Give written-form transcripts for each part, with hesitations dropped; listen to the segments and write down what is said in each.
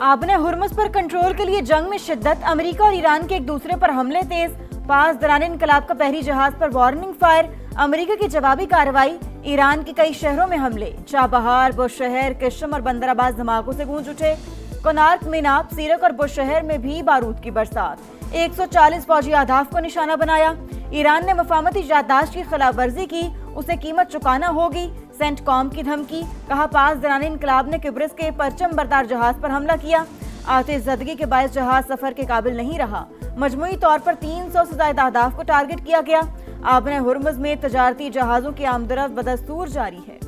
आबने Hormuz पर control के लिए जंग में शिद्दत, अमेरिका और ईरान के एक दूसरे पर हमले तेज, पास दौरान इनकलाब का बहरी जहाज पर वार्निंग फायर, अमेरिका की जवाबी कार्रवाई, ईरान के कई शहरों में हमले, चाबहार, बुशहर, किशम और बंदर अब्बास धमाकों से गूंज उठे। कोनार्क, मीनाब, सीरक और बुशहर में भी बारूद की बरसात, 140 फौजी अहदाफ को निशाना बनाया। ईरान ने मफामती याददाश्त की खिलाफ वर्जी की, उसे कीमत चुकाना होगी, सेंटकॉम की धमकी, कहा पास दौरान इनकलाब ने किब्रिस के परचम बरदार जहाज पर हमला किया, आतिशज़दगी के बायस जहाज सफर के काबिल नहीं रहा, मजमूई तौर पर 300 से ज्यादा अहदाफ को टारगेट किया गया। आबने हुर्मुज़ में तजारती जहाजों की आमदरफ्त बदस्तूर जारी है।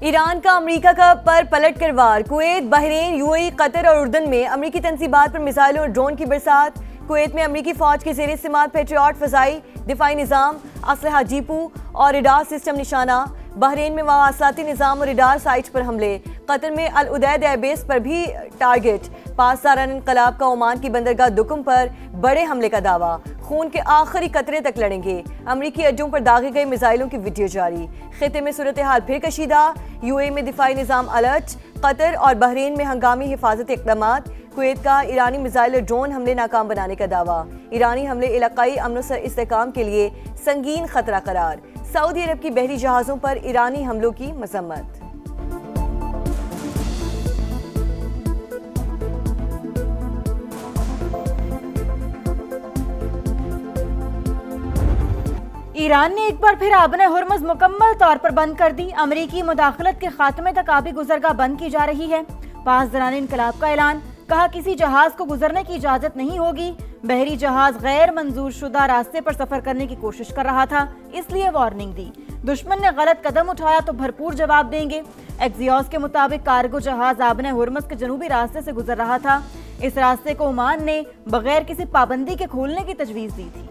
ईरान का अमेरिका का पर पलट कर वार, कुवैत, बहरीन, यूएई, कतर और उर्दन में अमेरिकी तंसीबात पर मिसाइलों और ड्रोन की बरसात। कुवैत में अमेरिकी फौज के ज़ेर इस्तेमाल पेट्रियट फ़ज़ाई दिफाई निज़ाम, असलहा जीपू और रडार सिस्टम निशाना। बहरीन में मवासलाती निज़ाम और रडार साइट पर हमले। कतर में अल उदैद एयरबेस पर भी टारगेट। पास दौरान इनकलाब का ओमान की बंदरगाह दुकुम पर बड़े हमले का दावा। खून के आखिरी कतरे तक लड़ेंगे। अमरीकी अड्डों पर दागे गए मिसाइलों की वीडियो जारी। खिते में सूरत हाल फिर कशीदा। यूएई में दिफाई निज़ाम अलर्ट। कतर और बहरीन में हंगामी हिफाजती इक़दामात। कुवैत का ईरानी मिसाइल और ड्रोन हमले नाकाम बनाने का दावा। ईरानी हमले इलाकाई अमन और इस्तेहकाम के लिए संगीन खतरा करार। सऊदी अरब की बहरी जहाज़ों पर ईरानी हमलों की मजम्मत। ईरान ने एक बार फिर आबने हुर्मुज़ मुकम्मल तौर पर बंद कर दी। अमेरिकी मुदाखलत के खात्मे तक आबी गुजरगाह बंद की जा रही है। पास दौरान इनकलाब का ऐलान, कहा किसी जहाज को गुजरने की इजाजत नहीं होगी। बहरी जहाज गैर मंजूर शुदा रास्ते पर सफर करने की कोशिश कर रहा था, इसलिए वार्निंग दी। दुश्मन ने गलत कदम उठाया तो भरपूर जवाब देंगे। एक्सियोस के मुताबिक कार्गो जहाज आबने हुर्मुज़ के जनूबी रास्ते से गुजर रहा था। इस रास्ते को ओमान ने बगैर किसी पाबंदी के खोलने की तजवीज़ दी थी।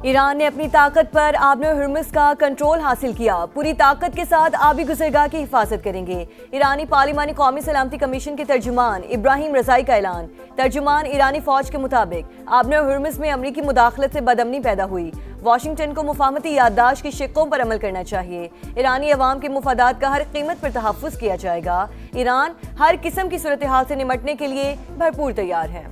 ईरान ने अपनी ताकत पर आबने हुर्मुज़ का कंट्रोल हासिल किया। पूरी ताकत के साथ आबी गुजरगाह की हिफाजत करेंगे। ईरानी पार्लिमानी कौमी सलामती कमीशन के तर्जुमान इब्राहिम रज़ाई का ऐलान। तर्जुमान ईरानी फौज के मुताबिक आबने हुर्मुज़ में अमरीकी मुदाखलत से बदअमनी पैदा हुई। वाशिंगटन को मुफाहमती याददाश्त की शिक्कों पर अमल करना चाहिए। ईरानी अवाम के मुफादात का हर कीमत पर तहफ़्फ़ुज़ किया जाएगा। ईरान हर किस्म की सूरत हाल से निमटने के लिए भरपूर तैयार है।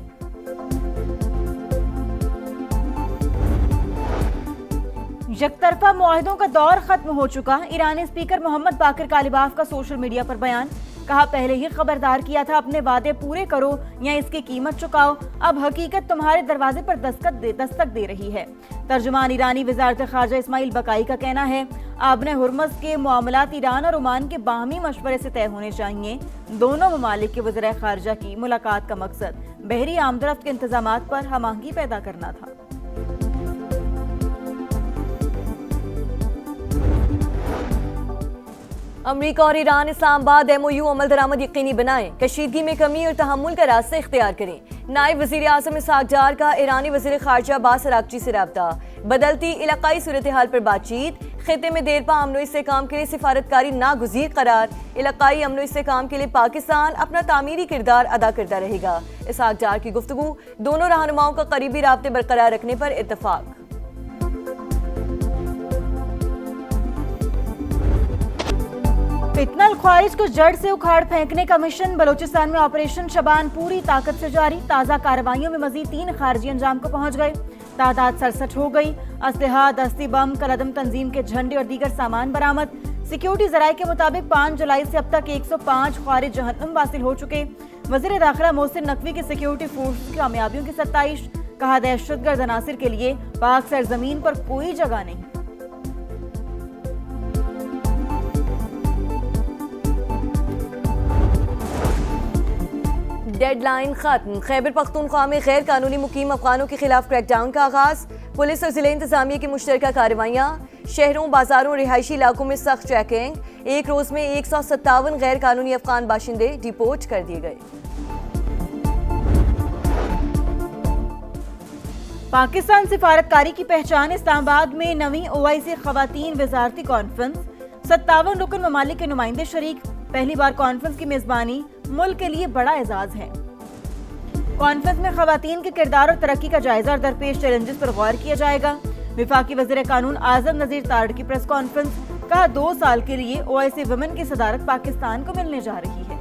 यकतरफा मुआहदों का दौर खत्म हो चुका। ईरानी स्पीकर मोहम्मद बाकिर कालिबाफ का सोशल मीडिया पर बयान, कहा पहले ही खबरदार किया था, अपने वादे पूरे करो या इसकी कीमत चुकाओ। अब हकीकत तुम्हारे दरवाजे पर दस्तक दे रही है। तर्जुमान ईरानी वज़ारत ख़ारजा इस्माइल बकाई का कहना है, आबने हुर्मुज़ के मामलात ईरान और ओमान के बाहमी मशवरे से तय होने चाहिए। दोनों ममालिक के वज़ीर ख़ारजा की मुलाकात का मकसद बहरी आमदरफ्त के इंतजामात पर हम आहंगी पैदा करना था। अमरीका और ईरान इस्लामाबाद MOU अमल दरामद यकीनी बनाएं। कशीदगी में कमी और तहम्मुल का रास्ता इख्तियार करें। नायब वज़ीर आज़म इसहाक डार का ईरानी वज़ीर ख़ारजा अब्बास अराग़ची से राब्ता। बदलती इलाकाई सूरत हाल पर बातचीत। खिते में देरपा अमन और इस्तेहकाम के लिए सिफारतकारी नागुज़ीर करार। इलाकाई अमन और इस्तेहकाम के लिए पाकिस्तान अपना तामीरी किरदार अदा करता रहेगा। इसहाक डार की गुफ्तगू। दोनों रहनुमाओं का करीबी राब्ते बरकरार रखने पर इत्तफाक। फितनल ख्वारिज को जड़ से उखाड़ फेंकने का मिशन। बलोचिस्तान में ऑपरेशन शबान पूरी ताकत से जारी। ताज़ा कार्रवाइयों में मजीद 3 खारजी अंजाम को पहुंच गए। तादाद 67 हो गई। असलहा, दस्ती बम, कलदम तंजीम के झंडे और दीगर सामान बरामद। सिक्योरिटी जराये के मुताबिक 5 जुलाई से अब तक 105 ख्वारिज जहन्नुम वासिल हो चुके। वज़ीर दाखिला मोहसिन नकवी की सिक्योरिटी फोर्स की कामयाबियों की 27। कहा दहशतगर्द अनासिर के लिए पाक सरजमीन पर कोई जगह नहीं। डेडलाइन खत्म। खैबर पख्तूनख्वा में गैर कानूनी मुकीम अफगानों के खिलाफ क्रैकडाउन का आगाज। पुलिस और जिले इंतजामिया की मुश्तरका कार्रवाइयाँ। शहरों, बाजारों, रिहायशी इलाकों में सख्त चेकिंग। एक रोज में 157 गैर कानूनी अफगान बाशिंदे डिपोर्ट कर दिए गए। पाकिस्तान सिफारतकारी की पहचान। इस्लामाबाद में नवीं OIC खवातीन वजारती कॉन्फ्रेंस। 57 रुकन ममालिक के नुमाइंदे शरीक। पहली बार कॉन्फ्रेंस की मेजबानी मुल्क के लिए बड़ा एजाज है। कॉन्फ्रेंस में खवातीन के किरदार और तरक्की का जायजा और दरपेश चैलेंजेस पर गौर किया जाएगा। विफाकी वज़ीर कानून आजम नज़ीर तारड़ की प्रेस कॉन्फ्रेंस का 2 साल के लिए OIC वुमेन की सदारत पाकिस्तान को मिलने जा रही है।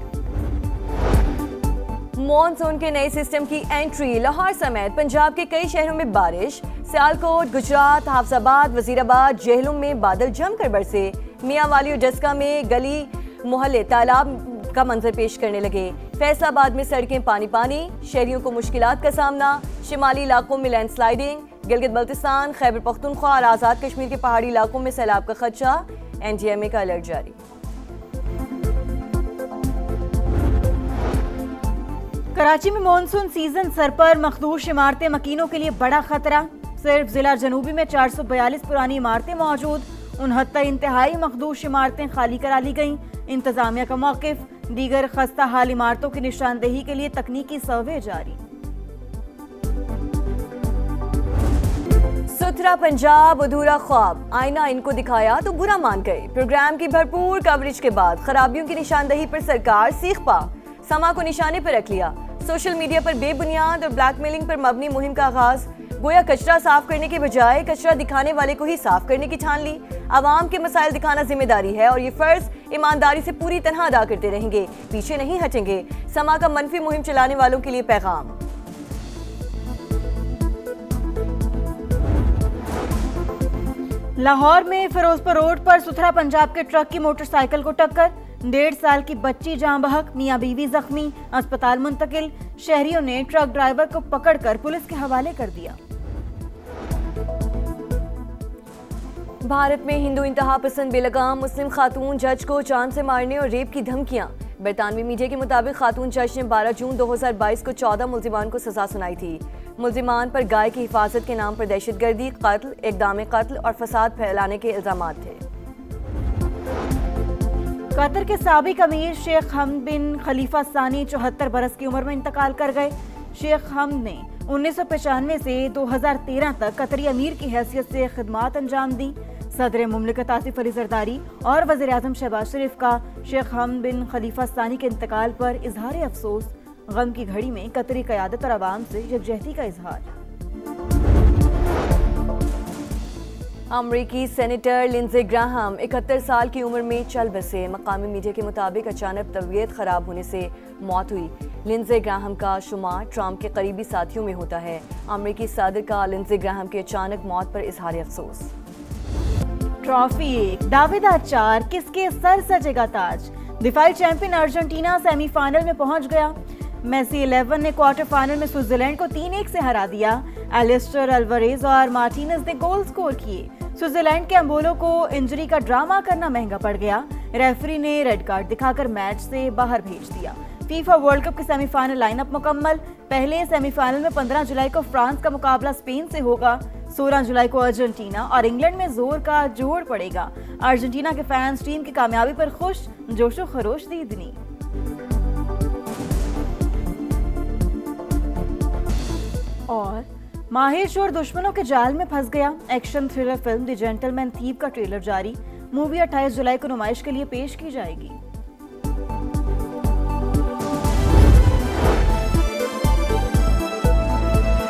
मॉनसून के नए सिस्टम की एंट्री, लाहौर समेत पंजाब के कई शहरों में बारिश, सियालकोट, गुजरात, हाफजाबाद, वजीराबाद, जेहलम में बादल जमकर बरसे, मियांवाली और डस्का में गली मोहल्ले तालाब का मंजर पेश करने लगे। फैसलाबाद में सड़कें पानी पानी, शहरियों को मुश्किलात का सामना, शिमाली इलाकों में लैंडस्लाइडिंग, गिलगित बल्तिस्तान, खैबर पख्तूनख्वा और आज़ाद कश्मीर के पहाड़ी इलाकों में सैलाब का खदशा, NDMA का अलर्ट जारी। कराची में मॉनसून सीजन सर पर, मखदूश इमारतें मकीनों के लिए बड़ा खतरा। सिर्फ जिला जनूबी में 442 पुरानी इमारतें मौजूद, 69 इंतहाई मखदूश इमारतें खाली करा ली गईं। इंतजामिया का मौकिफ, दीगर खस्ता हाल इमारतों की निशानदेही के लिए तकनीकी सर्वे जारी। सुथरा पंजाब अधूरा ख्वाब, आईना इनको दिखाया तो बुरा मान गए। प्रोग्राम की भरपूर कवरेज के बाद खराबियों की निशानदेही पर सरकार सीख पा, समा को निशाने पर रख लिया। सोशल मीडिया पर बेबुनियाद और ब्लैकमेलिंग पर मबनी मुहिम का आगाज, गोया कचरा साफ करने के बजाय कचरा दिखाने वाले को ही साफ करने की ठान ली। आवाम के मसाइल दिखाना जिम्मेदारी है और ये फर्ज ईमानदारी से पूरी तरह अदा करते रहेंगे, पीछे नहीं हटेंगे। समा का मनफी मुहिम चलाने वालों के लिए पैगाम। लाहौर में फिरोजपुर रोड पर सुथरा पंजाब के ट्रक की मोटरसाइकिल को टक्कर, 1.5 साल की बच्ची जान बहक, मियां बीवी जख्मी, अस्पताल मुंतकिल। शहरियों ने ट्रक ड्राइवर को पकड़कर पुलिस के हवाले कर दिया। भारत में हिंदू इंतहा पसंद बेलगाम मुस्लिम खातून जज को जान से मारने और रेप की धमकियां। बरतानवी मीडिया के मुताबिक खातून जज ने 12 जून 2022 को 14 मुलजिमान को सजा सुनाई थी। मुलजिमान पर गाय की हिफाजत के नाम पर दहशतगर्दी, कत्ल, इक़दाम कत्ल और फसाद फैलाने के इल्जामात थे। कतर के साबिक अमीर शेख हमद बिन खलीफा सानी 74 बरस की उम्र में इंतकाल कर गए। शेख हमद ने 1995 से 2013 तक कतरी अमीर की हैसियत से खिदमात अंजाम दी। सदर मुमलिकत आसिफ अली जरदारी और वज़ीर आज़म शहबाज शरीफ का शेख हमद बिन खलीफा सानी के इंतकाल पर इजहार अफसोस, गम की घड़ी में कतरी क़यादत और आवाम से यकजहती का इजहार। अमरीकी सेनेटर लिंडसे ग्राहम 71 साल की उम्र में चल बसे। मकामी मीडिया के मुताबिक अचानक तबीयत खराब होने से मौत हुई। लिंडसे ग्राहम का शुमार ट्रंप के करीबी साथियों में होता है। अमरीकी सदर का लिंडसे ग्राहम की अचानक मौत पर इजहार अफसोस। ट्रॉफी 1, दावेदार 4, किसके सर सजेगा ताज। दिफाई चैंपियन अर्जेंटीना सेमीफाइनल में पहुंच गया। मेसी 11 ने क्वार्टर फाइनल में स्विट्जरलैंड को 3-1 से हरा दिया। एलिस्टर अल्वारेज और मार्टिनेज ने गोल स्कोर किए। स्विट्जरलैंड के अंबोलो को इंजरी का ड्रामा करना महंगा पड़ गया। रेफरी ने रेड कार्ड दिखाकर मैच से बाहर भेज दिया। फीफा वर्ल्ड कप के सेमीफाइनल लाइनअप मुकम्मल। पहले सेमीफाइनल में 15 जुलाई को फ्रांस का मुकाबला स्पेन से होगा। 16 जुलाई को अर्जेंटीना और इंग्लैंड में जोर का जोड़ पड़ेगा। अर्जेंटीना के फैंस टीम की कामयाबी पर खुश, जोशो खरोश दीदनी। और माहिर चोर दुश्मनों के जाल में फंस गया। Action thriller film the gentleman thief का ट्रेलर जारी। मूवी 28 जुलाई को नुमाइश के लिए पेश की जाएगी।